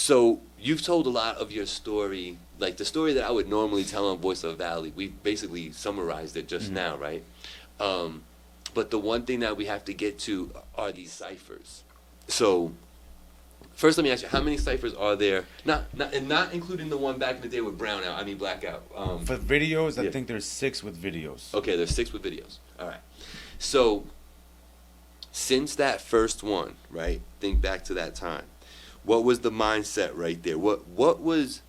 So you've told a lot of your story, like the story that I would normally tell on Voice of the Valley. We basically summarized it just now, right? But the one thing that we have to get to are these ciphers. So first, let me ask you, how many ciphers are there? Not including the one back in the day with brownout. I mean blackout. For videos, I think there's 6 with videos. Okay, there's 6 with videos. All right. So since that first one, right? Think back to that time. What was the mindset right there? What was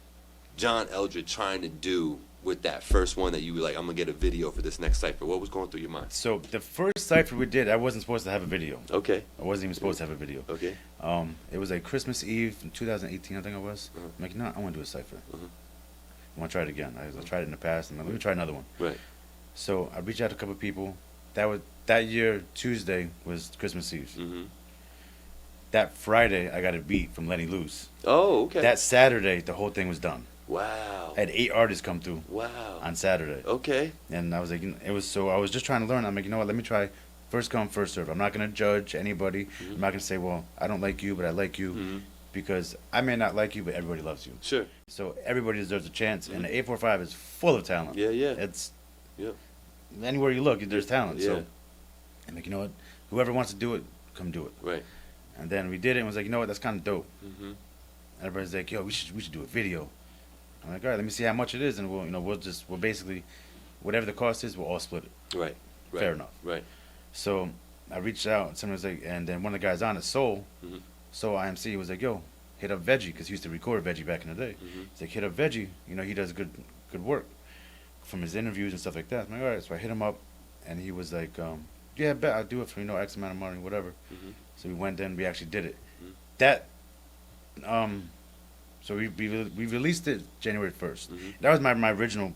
John Eldred trying to do with that first one that you were like, I'm gonna get a video for this next cipher? What was going through your mind? So the first cipher we did, I wasn't supposed to have a video. Okay. I wasn't even supposed to have a video. Okay. It was like Christmas Eve in 2018, I think it was. I'm like, no, I want to do a cipher. I want to try it again. I tried it in the past. I'm like, let me try another one. Right. So I reached out to a couple of people. That year, Tuesday was Christmas Eve. That Friday, I got a beat from Lenny Loose. Oh, okay. That Saturday, the whole thing was done. Wow. I had 8 artists come through. Wow. On Saturday. Okay. And I was like, I was just trying to learn. I'm like, you know what? Let me try. First come, first serve. I'm not gonna judge anybody. I'm not gonna say, well, I don't like you, but I like you, because I may not like you, but everybody loves you. Sure. So everybody deserves a chance, and the 845 is full of talent. Yeah, yeah. It's anywhere you look, there's talent. Yeah. So I'm like, you know what? Whoever wants to do it, come do it. Right. And then we did it, and was like, you know what? That's kind of dope. Everybody's like, yo, we should do a video. I'm like, all right, let me see how much it is, and we'll basically, whatever the cost is, we'll all split it. Right. Fair enough. Right. So I reached out, and someone was like, and then one of the guys on it, Soul IMC, was like, yo, hit up Veggie, because he used to record Veggie back in the day. He's like, hit up Veggie, he does good work from his interviews and stuff like that. I'm like, all right, so I hit him up, and he was like, yeah, I bet I'll do it for X amount of money, whatever. So we went in, we actually did it. That so we released it January 1st. That was my original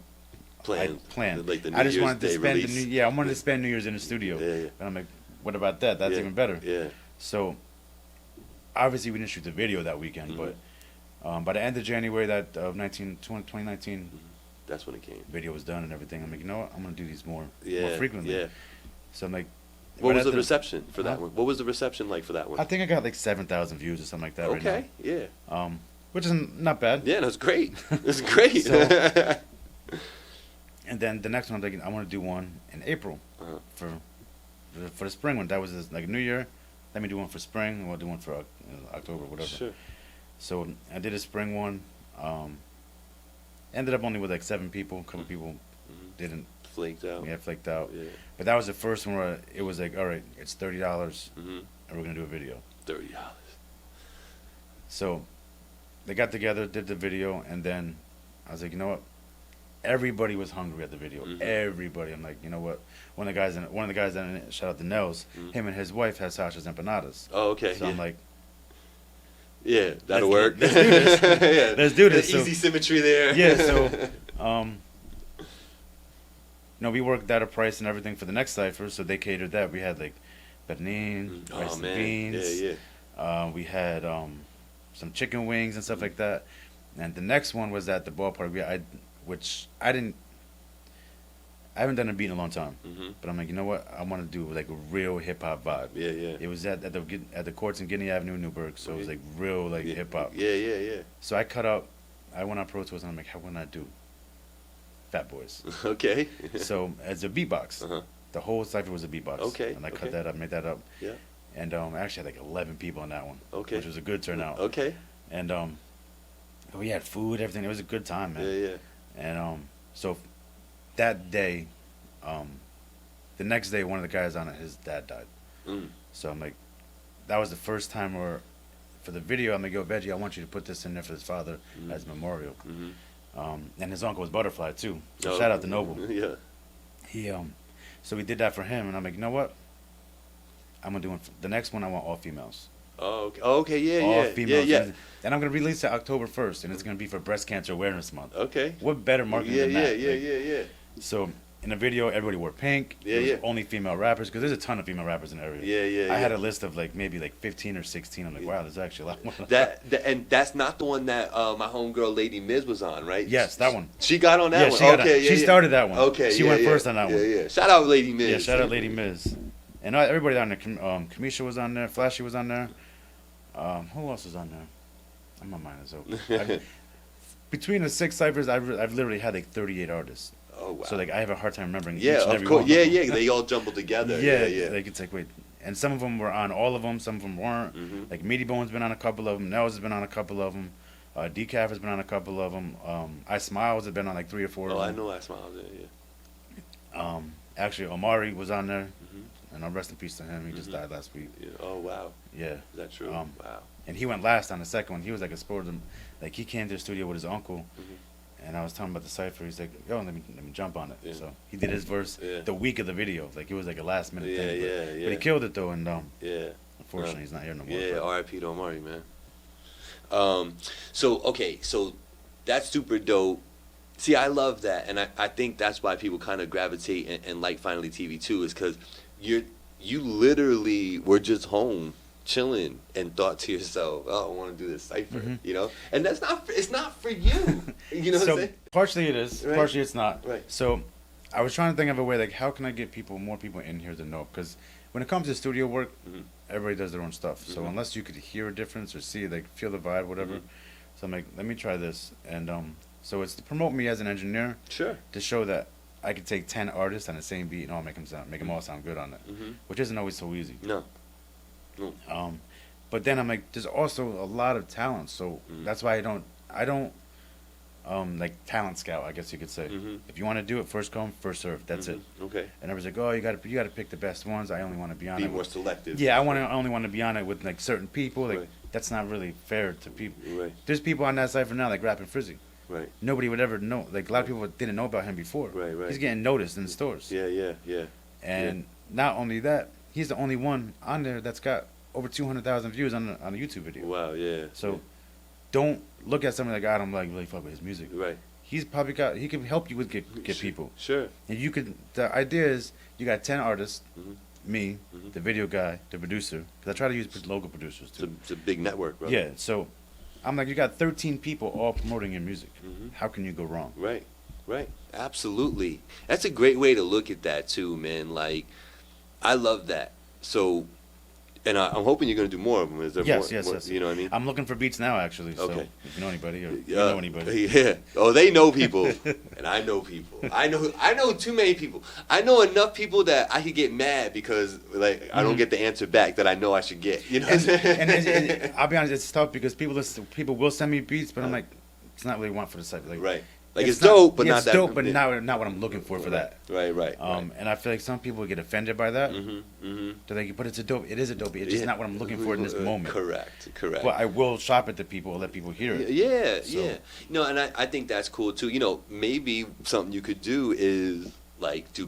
plan. Like the New I just Year's wanted to Day spend release. I wanted to spend New Year's in the studio. Yeah. And I'm like, what about that? That's even better. Yeah. So obviously we didn't shoot the video that weekend, but by the end of January of 2019, that's when it came. Video was done and everything. I'm like, you know what? I'm gonna do these more frequently. Yeah. So I'm like, what was the reception for that one? What was the reception like for that one? I think I got like 7,000 views or something like that right now. Okay, yeah. Which is not bad. Yeah, that's great. That's great. So, and then the next one, I want to do one in April for the spring one. That was like New Year. Let me do one for spring. I want to do one for October, whatever. Sure. So I did a spring one. Ended up only with like 7 people. A couple people didn't. Flaked out. Yeah, flaked out. Yeah. But that was the first one where it was like, all right, it's $30, and we're gonna do a video. $30. So they got together, did the video, and then I was like, you know what? Everybody was hungry at the video. Everybody. I'm like, you know what? One of the guys in it, shout out to Nels. Him and his wife has Sasha's empanadas. Oh, okay. So I'm like, yeah, that'll work. Let's do this. Yeah, let's do this. Easy symmetry there. Yeah. So, we worked out a price and everything for the next cipher, so they catered that. We had like pernine, rice and beans. Yeah. We had some chicken wings and stuff like that. And the next one was at the ballpark. I haven't done a beat in a long time, but I'm like, you know what? I want to do like a real hip hop vibe. Yeah, yeah. It was at the courts in Guinea Avenue, Newburgh, so it was like real like hip hop. Yeah. So I went on Pro Tools and I'm like, how can I do Fat Boys? Okay. So as a beatbox, the whole cipher was a beatbox. Okay. And I cut that up, made that up. Yeah. And I actually had like 11 people on that one. Okay. Which was a good turnout. Okay. And we had food, everything. It was a good time, man. Yeah. And so that day, the next day, one of the guys on it, his dad died. So I'm like, that was the first time where, for the video, I'm like, yo, Veggie, I want you to put this in there for his father as a memorial. And his uncle was Butterfly too. So shout out to Noble. Yeah. He so we did that for him, and I'm like, you know what? I'm gonna do the next one. I want all females. Oh, okay. Yeah, all yeah. females. Yeah. And I'm gonna release it October 1st, and it's gonna be for Breast Cancer Awareness Month. Okay. What better marketing than that? Yeah. So in the video, everybody wore pink. Yeah, there was only female rappers, because there's a ton of female rappers in the area. Yeah. I had a list of maybe 15 or 16. I'm like, wow, there's actually a lot more. And that's not the one that my homegirl Lady Miz was on, right? Yes, that one. She got on that one. She started that one. Okay, she went first on that one. Yeah. Shout out Lady Miz. Yeah, shout out Lady Miz. And everybody on there. Kamisha was on there. Flashy was on there. Who else was on there? My mind is open. Between the 6 ciphers, I've literally had like 38 artists. Oh wow. So like I have a hard time remembering. Yeah, each and of every course. one Yeah, of them. yeah. They all jumbled together. Yeah. Like it's like wait, and some of them were on all of them. Some of them weren't. Mm-hmm. Like Meaty Bone's been on a couple of them. Nels has been on a couple of them. Decaf has been on a couple of them. I Smiles has been on like 3 or 4 of Oh, them. I know I Smiled. Yeah. Actually, Omari was on there, Mm-hmm. and rest in peace to him. He just died last week. Yeah. Oh wow. Yeah. Is that true? Wow. And he went last on the second one. He was like a sport. Like he came to the studio with his uncle, and I was talking about the cipher. He's like, "Yo, let me jump on it." Yeah. So he did his verse the week of the video. Like it was like a last minute thing. But he killed it though, and yeah. unfortunately he's not here no more. Yeah. R.I.P. to Omari, man. So that's super dope. See, I love that, and I think that's why people kind of gravitate and like Finally TV too, is because you literally were just home chilling and thought to yourself, "Oh, I want to do this cipher," you know, and it's not for you, you know. So what I'm saying? Partially it is, right? Partially it's not. Right. So I was trying to think of a way like how can I get more people in here to know, because when it comes to studio work, everybody does their own stuff. So unless you could hear a difference or see, like feel the vibe, whatever. So I'm like, let me try this, and so it's to promote me as an engineer. Sure. To show that I could take 10 artists on the same beat and all make them all sound good on it, which isn't always so easy. No. But then I'm like, there's also a lot of talent, so that's why I don't like talent scout, I guess you could say. If you want to do it, first come, first serve. That's it. Okay. And I was like, oh, you got to pick the best ones. I only want to be on it. Be more selective. Yeah, I only want to be on it with like certain people. Like Right. that's not really fair to people. Right. There's people on that cipher now like Rapping Frizzy. Right. Nobody would ever know. Like a lot of people didn't know about him before. Right. He's getting noticed in the stores. Yeah. And not only that, he's the only one on there that's got over 200,000 views on a YouTube video. Wow. Yeah. So don't look at somebody like I don't like really fuck with his music. Right. He's probably he can help you with get people. Sure. And you could. The idea is you got 10 artists, me, the video guy, the producer. Because I try to use local producers too. It's a big network, bro. Yeah. So I'm like, you got 13 people all promoting your music. How can you go wrong? Right. Absolutely. That's a great way to look at that too, man. Like, I love that. So, and I'm hoping you're going to do more of them. Is there Yes. You know what I mean? I'm looking for beats now, actually. So Okay. if you know anybody, or you know anybody. Yeah. Oh, they know people, and I know people. I know too many people. I know enough people that I could get mad because like I don't get the answer back that I know I should get. You know what I'm saying? And I'll be honest, it's tough because people will send me beats, but I'm like, it's not really want for the site. Like, right. Like it's dope, but yeah, not it's that. dope, but not what I'm looking for that. Right. And I feel like some people get offended by that. They're like, but it's a dope. It is a dope. It's just not what I'm looking for in this moment. Correct. But I will shop at the people, let people hear it. Yeah. No, and I think that's cool too. You know, maybe something you could do is like do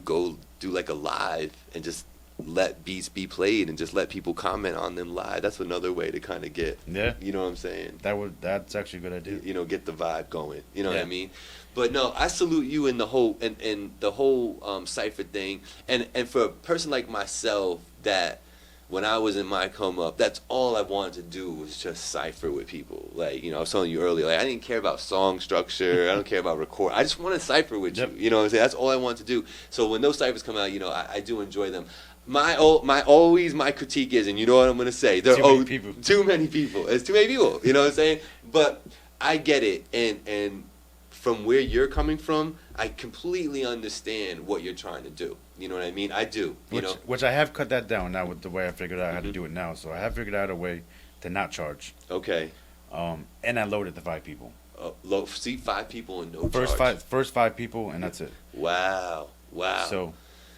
like a live and just let beats be played and just let people comment on them live. That's another way to kind of get. Yeah. You know what I'm saying? That's actually a good idea. You know, get the vibe going. You know what I mean? But no, I salute you in the whole the whole cipher thing. And for a person like myself that when I was in my come up, that's all I wanted to do was just cipher with people. Like, you know, I was telling you earlier, like I didn't care about song structure, I don't care about record. I just want to cipher with you. You know what I'm saying? That's all I wanted to do. So when those ciphers come out, you know, I do enjoy them. My critique is, and you know what I'm gonna say, there are too many people. It's too many people. You know what I'm saying? But I get it, and from where you're coming from, I completely understand what you're trying to do. You know what I mean? I do. Which I have cut that down now with the way I figured out how to do it now. So I have figured out a way to not charge. Okay. And I lowered it to 5 people. See, 5 people and no charge. First 5 people, and that's it. Wow. So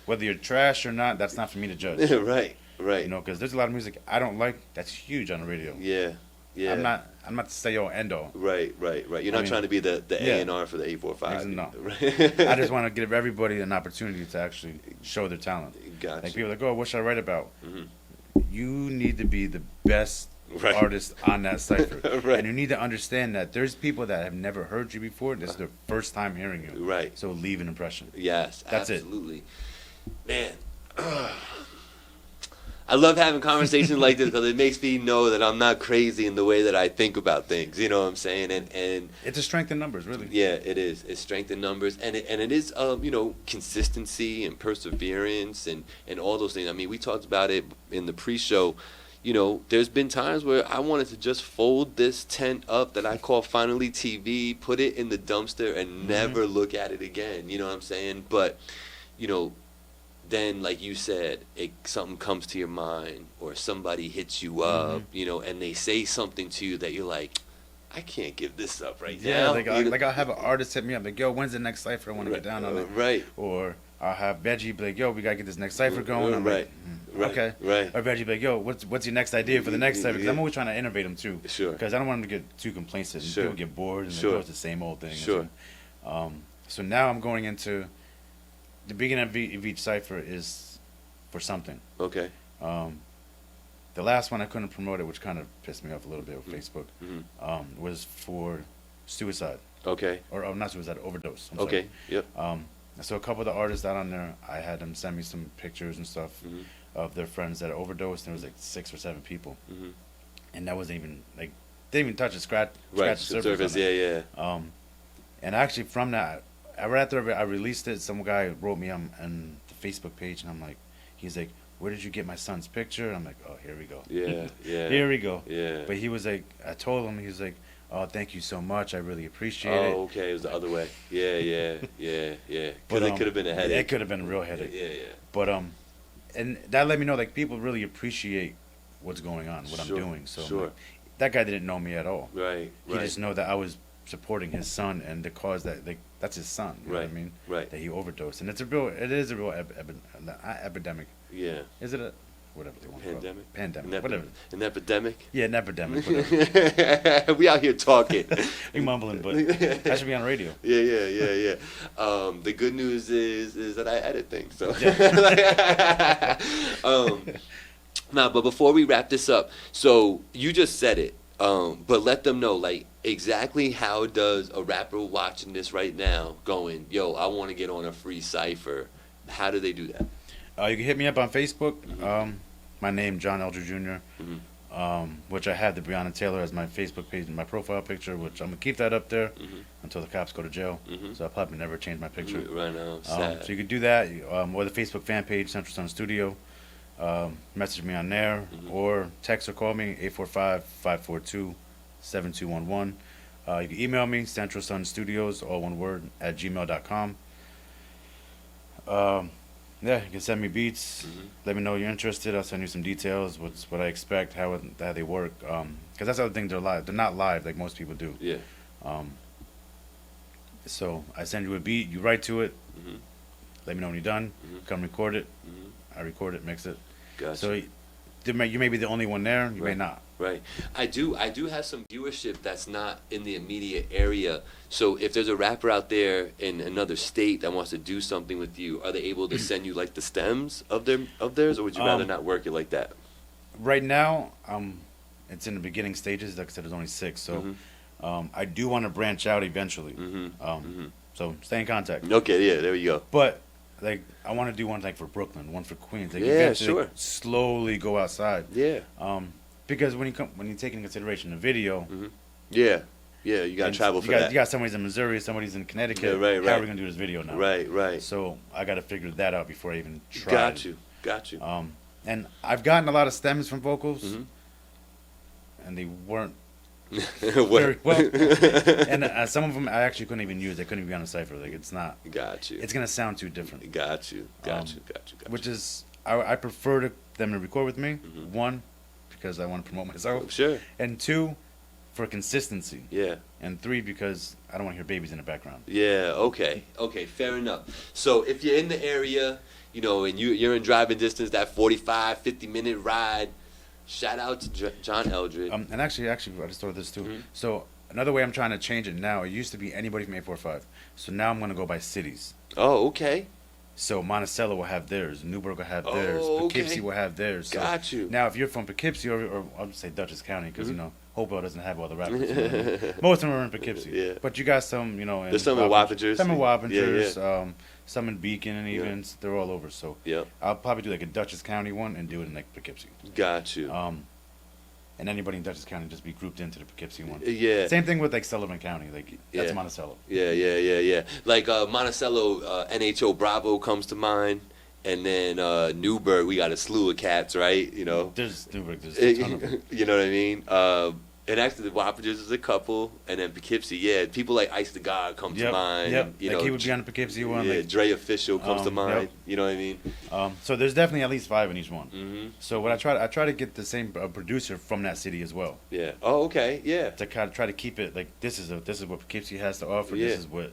whether you're trash or not, that's not for me to judge. Right. You know, because there's a lot of music I don't like that's huge on the radio. Yeah. I'm not to say all end all. Right. You're not trying to be the A&R for the 845. No. I just want to give everybody an opportunity to actually show their talent. Gotcha. Like people are like, oh, what should I write about? You need to be the best artist on that cipher. And you need to understand that there's people that have never heard you before. This is their first time hearing you. Right. So leave an impression. Yes, that's absolutely. It. Man. I love having conversations like this because it makes me know that I'm not crazy in the way that I think about things. You know what I'm saying? And it's a strength in numbers, really. Yeah, it is. It's strength in numbers, and it is you know, consistency and perseverance and all those things. I mean, we talked about it in the pre-show. you know, there's been times where I wanted to just fold this tent up that I call Finally TV, put it in the dumpster, and never look at it again. You know what I'm saying? But, you know, then, like you said, something comes to your mind, or somebody hits you up, you know, and they say something to you that you're like, I can't give this up right now. Like I'll have an artist hit me up, like, yo, when's the next cipher? I want to get down on it. Right. Or I'll have Veggie be like, yo, we got to get this next cipher going. I'm like, okay. Right. Or Veggie be like, yo, what's your next idea for the next cipher? Because I'm always trying to innovate them, too. Sure. Because I don't want them to get too complacent. And people get bored and it's the same old thing. Sure. So now I'm going into the beginning of each cipher is for something. Okay. The last one I couldn't promote it, which kind of pissed me off a little bit with Facebook, was for suicide. Okay. Or not suicide, overdose. I'm okay. Sorry. Yep. So a couple of the artists out on there, I had them send me some pictures and stuff of their friends that overdosed, and there was like 6 or 7 people, and that wasn't even like they didn't even touch the scratch the surface. Yeah. And actually from that, right after I released it, some guy wrote me on the Facebook page, and I'm like, he's like, where did you get my son's picture? And I'm like, oh, here we go. Yeah. Here we go. Yeah. But he was like, I told him, he was like, oh, thank you so much. I really appreciate it. Oh, okay. It was the other way. Yeah. Because it could have been a headache. It could have been a real headache. Yeah. But, and that let me know, like, people really appreciate what's going on, what I'm doing. So like, that guy didn't know me at all. Right. He just know that I was supporting his son and the cause that, like, that's his son. You know what I mean? Right. That he overdosed. And it is a real epidemic. Yeah. Is it a, whatever they want to call it? Pandemic. Whatever. An epidemic? Yeah, an epidemic. Whatever. We out here talking. You mumbling, but I should be on radio. Yeah. The good news is that I edit things. So. But before we wrap this up, so you just said it, but let them know, like, exactly how does a rapper watching this right now going, yo, I want to get on a free cipher. How do they do that? You can hit me up on Facebook. My name, John Eldred Jr., which I have the Breonna Taylor as my Facebook page and my profile picture, which I'm going to keep that up there until the cops go to jail. So I'll probably never change my picture. Right now, sad. So you could do that, or the Facebook fan page, Central Sun Studio. Message me on there, or text or call me, 845-542-7211. You can email me, centralsunstudios, all one word, @gmail.com. Yeah, you can send me beats. Let me know you're interested. I'll send you some details. What I expect, how they work. Because that's the other thing. They're live. They're not live like most people do. Yeah. So I send you a beat. You write to it. Let me know when you're done. Come record it. I record it, mix it. Gotcha. So you may be the only one there. You may not. Right. I do have some viewership that's not in the immediate area. So if there's a rapper out there in another state that wants to do something with you, are they able to send you like the stems of theirs, or would you rather not work it like that? Right now, it's in the beginning stages. Like I said, there's only 6. So I do want to branch out eventually. So stay in contact. Okay. Yeah. There you go. But like I want to do one like for Brooklyn, one for Queens. Like, yeah. Sure. Like, slowly go outside. Yeah. Because when you take into consideration the video, yeah, you gotta travel for that. You got somebody's in Missouri, somebody's in Connecticut. Yeah, right. How are we gonna do this video now? Right. So I got to figure that out before I even try. Got you. And I've gotten a lot of stems from vocals, and they weren't very well. And some of them I actually couldn't even use. They couldn't even be on a cipher. Like it's not. Got you. It's gonna sound too different. Got you. Which is I prefer them to record with me. One, because I want to promote myself. Sure. And 2, for consistency. Yeah. And 3, because I don't want to hear babies in the background. Yeah. Okay. Fair enough. So if you're in the area, you know, and you're in driving distance, that 45, 50-minute ride, shout out to John Eldred. And actually, I just thought of this too. So another way I'm trying to change it now. It used to be anybody from 845. So now I'm going to go by cities. Oh, okay. So Monticello will have theirs, Newburgh will have theirs, Poughkeepsie will have theirs. So got you. Now, if you're from Poughkeepsie, or I'll just say Dutchess County, because you know Hopewell doesn't have all the rappers. Most of them are in Poughkeepsie. Yeah. But you got some, you know, there's some in Wappingers. Some in Wappingers. Some in Beacon, and even they're all over. So yeah, I'll probably do like a Dutchess County one and do it in like Poughkeepsie. Got you. And anybody in Dutchess County just be grouped into the Poughkeepsie one. Yeah. Same thing with like Sullivan County, like that's Monticello. Yeah. Like Monticello, NHO Bravo comes to mind. And then Newburgh, we got a slew of cats, right? You know, There's Newburgh, there's a ton of them. you know what I mean. And actually, the Wappingers is a couple, and then Poughkeepsie, yeah, people like Ice the God come to mind. Yep. You like know, he would be on the Poughkeepsie one. Yeah, like, Dre Official comes to mind. Yep. You know what I mean? So there's definitely at least 5 in each one. Mm-hmm. So what I try to get the same producer from that city as well. Yeah. Oh, okay. Yeah. To kind of try to keep it like this is what Poughkeepsie has to offer. Yeah. This is what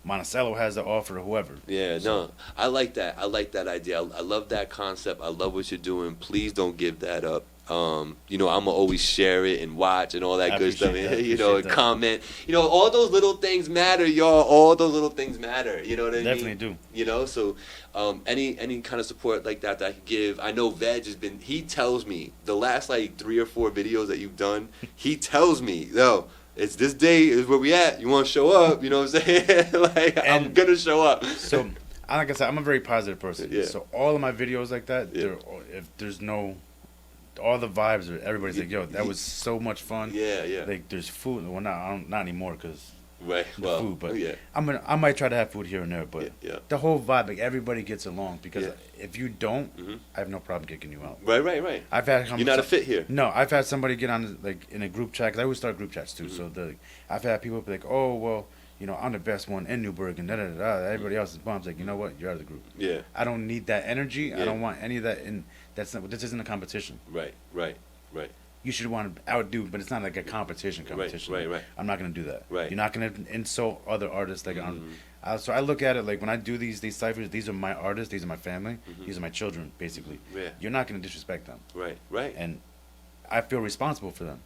Monticello has to offer, or whoever. Yeah, So- no, I like that. I like that idea. I love that concept. I love what you're doing. Please don't give that up. I'm gonna always share it and watch and all that good stuff. That. And comment. All those little things matter, y'all. All those little things matter. You know what I mean? Definitely do. So any kind of support like that I could give. I know Veg has been. He tells me the last like 3 or 4 videos that you've done. He tells me, yo, it's this day is where we at. You want to show up? You know what I'm saying? I'm gonna show up. So, like I said, I'm a very positive person. Yeah. So all of my videos like that, if there's all the vibes, everybody's like, yo, that was so much fun. Yeah. Like there's food. Well, not anymore because Right. the food, but yeah. I might try to have food here and there, but Yeah. the whole vibe, like everybody gets along because Yeah. if you don't, Mhm. I have no problem kicking you out. Right. I've had You're not a fit here. No, I've had somebody get on like in a group chat because I always start group chats too. Mhm. So I've had people be like, oh well, I'm the best one in Newburgh and da da da. Everybody else is bums. Like, you know what? You're out of the group. Yeah. I don't need that energy. Yeah. I don't want any of that. This isn't a competition. Right. You should want to outdo, but it's not like a competition. Right. I'm not gonna do that. Right. You're not gonna insult other artists. Like, so I look at it like when I do these ciphers, these are my artists, these are my family, these are my children, basically. Yeah. You're not gonna disrespect them. Right. And I feel responsible for them,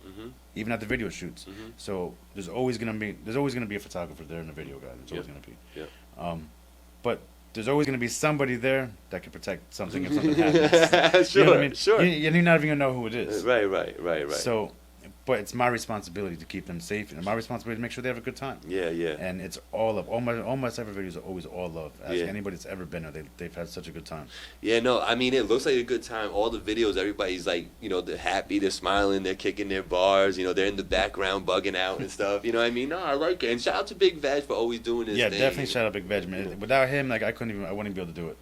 even at the video shoots. So there's always gonna be a photographer there and a video guy. There's always gonna be. Yeah. But there's always gonna be somebody there that can protect something if something happens. Sure. You know what I mean? Sure. You're not even gonna know who it is. Right. So, but it's my responsibility to keep them safe, and my responsibility to make sure they have a good time. Yeah. And it's all love. All my Cypher videos are always all love. Ask Yeah. anybody that's ever been there, they've had such a good time. Yeah, no, I mean, it looks like a good time. All the videos, everybody's like, they're happy, they're smiling, they're kicking their bars, they're in the background bugging out and stuff. You know what I mean? No, I like it. And shout out to Big Veg for always doing his Yeah, thing. definitely shout out Big Veg, man. Without him, like I wouldn't be able to do it.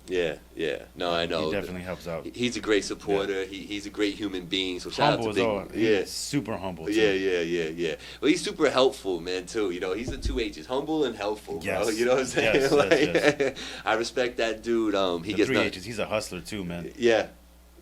Yeah. No, I know. He definitely helps out. He's a great supporter. He's a great human being. So shout Humble out as to all. Big. Yeah. He's super humble. Too. Yeah. Well, he's super helpful, man, too. He's the 2 H's, humble and helpful, bro. Yes. You know what I'm saying? Yes. I respect that dude. He The gets 3 H's. He's a hustler too, man. Yeah.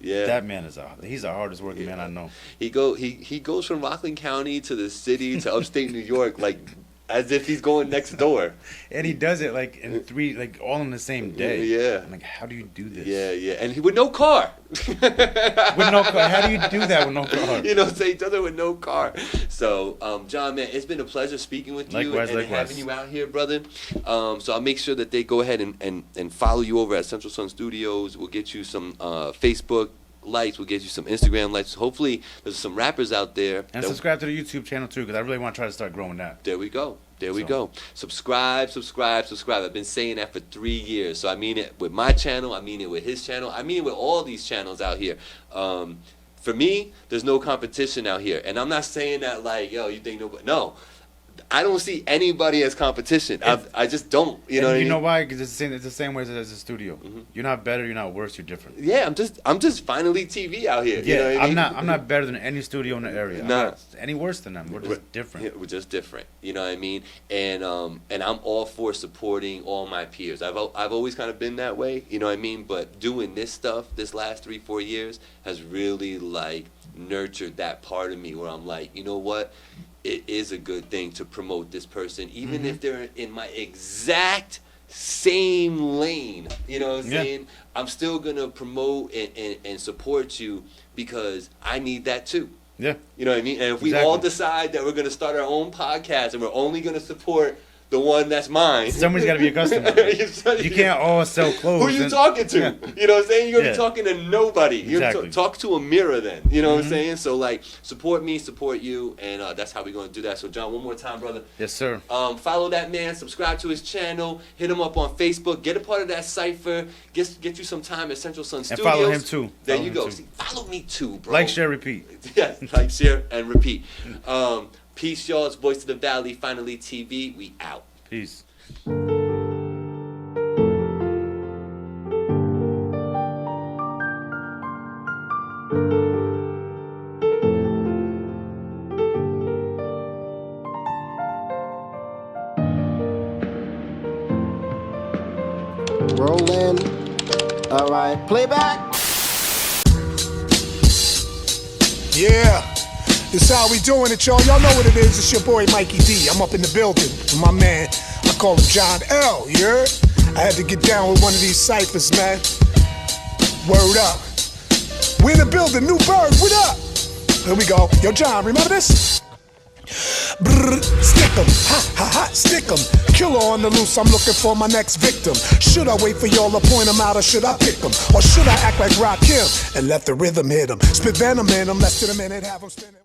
That man he's the hardest working man I know. He goes from Rockland County to the city to upstate New York like as if he's going next door. And he does it like in 3, like all in the same day. Yeah. I'm like, how do you do this? Yeah. And with no car. With no car. How do you do that with no car? So he does it with no car. So, John, man, it's been a pleasure speaking with you and having you out here, brother. So I'll make sure that they go ahead and follow you over at Central Sun Studios. We'll get you some Facebook likes. We'll get you some Instagram likes. Hopefully, there's some rappers out there. And subscribe to the YouTube channel too, because I really want to try to start growing that. There we go. Subscribe. I've been saying that for 3 years. So I mean it with my channel. I mean it with his channel. I mean it with all these channels out here. For me, there's no competition out here. And I'm not saying that like, yo, you think nobody. No. I don't see anybody as competition. I just don't. You know what I mean? You know why? Because it's the same way as a studio. You're not better. You're not worse. You're different. Yeah, I'm just finally TV out here. Yeah, you know what I mean? I'm not better than any studio in the area. I'm not any worse than them. We're just different. Yeah, we're just different. You know what I mean? And I'm all for supporting all my peers. I've always kind of been that way. You know what I mean? But doing this stuff this last 3-4 years has really like nurtured that part of me where I'm like, you know what? It is a good thing to promote this person, even if they're in my exact same lane. You know what I'm saying? I'm still going to promote and support you because I need that too. Yeah. You know what I mean? And if we all decide that we're going to start our own podcast and we're only going to support the one that's mine. Somebody's got to be a customer. You can't all sell clothes. Who are you talking to? Yeah. You know what I'm saying? You're going to be talking to nobody. Exactly. Talk to a mirror then. You know what I'm saying? So, like, support me, support you, and that's how we're going to do that. So, John, one more time, brother. Yes, sir. Follow that man. Subscribe to his channel. Hit him up on Facebook. Get a part of that Cypher. Get you some time at Central Sun Studios. And follow him, too. There you go. See, follow me, too, bro. Like, share, repeat. Yes, like, share, and repeat. Peace, y'all. It's Voice of the Valley, Finally TV. We out. Peace. Rolling. All right, playback. Yeah, this how we doing it, y'all. Y'all know what it is. It's your boy Mikey D. I'm up in the building with my man. I call him John L. You heard? I had to get down with one of these ciphers, man. Word up. We in the building, New Bird. What up? Here we go. Yo, John, remember this? Brr, stick 'em, ha ha ha, stick 'em. Killer on the loose, I'm looking for my next victim. Should I wait for y'all to point 'em out, or should I pick 'em? Or should I act like Rakim and let the rhythm hit 'em? Spit venom in 'em, less than a minute, have 'em spinning.